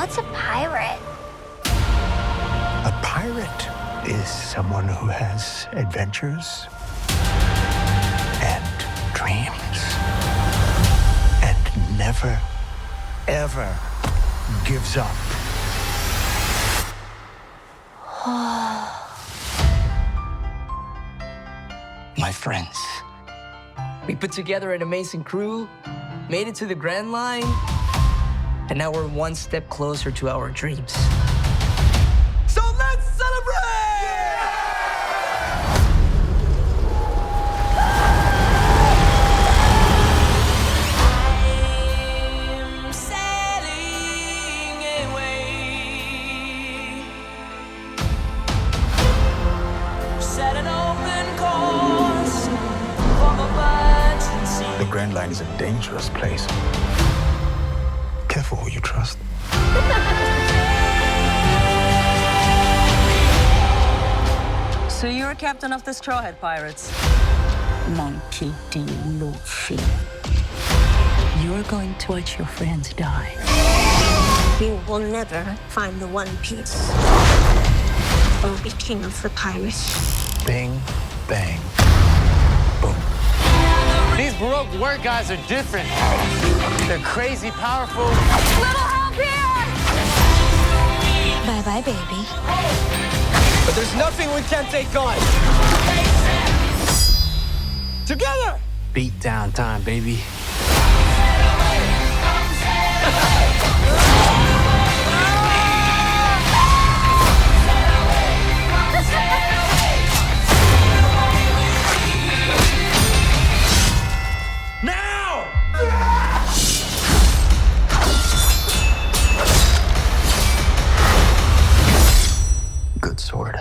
What's a pirate? A pirate is someone who has adventures and dreams and never, ever gives up. My friends, we put together an amazing crew, made it to the Grand Line, and now we're one step closer to our dreams. So let's celebrate! I'm sailing away. Set an open course for the virgin sea. The Grand Line is a dangerous place. Careful who you trust. So you're a captain of the Strawhead Pirates? Monkey D. Luffy. You're going to watch your friends die. You will never find the One Piece or be king of the pirates. Bing, bang, boom. These Baroque work guys are different. They're crazy powerful. Little help here! Bye-bye, baby. But there's nothing we can't take on. Together! Beat down time, baby. Now! Good sword.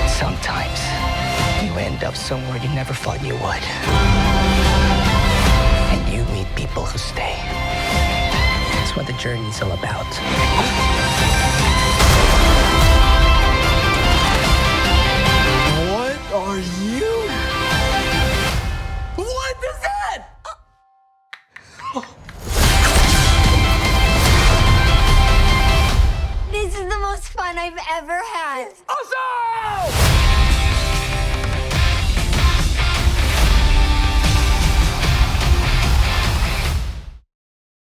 Sometimes you end up somewhere you never thought you would. And you meet people who stay. That's what the journey's all about. What are you? What is that? This is the most fun I've ever had. Awesome!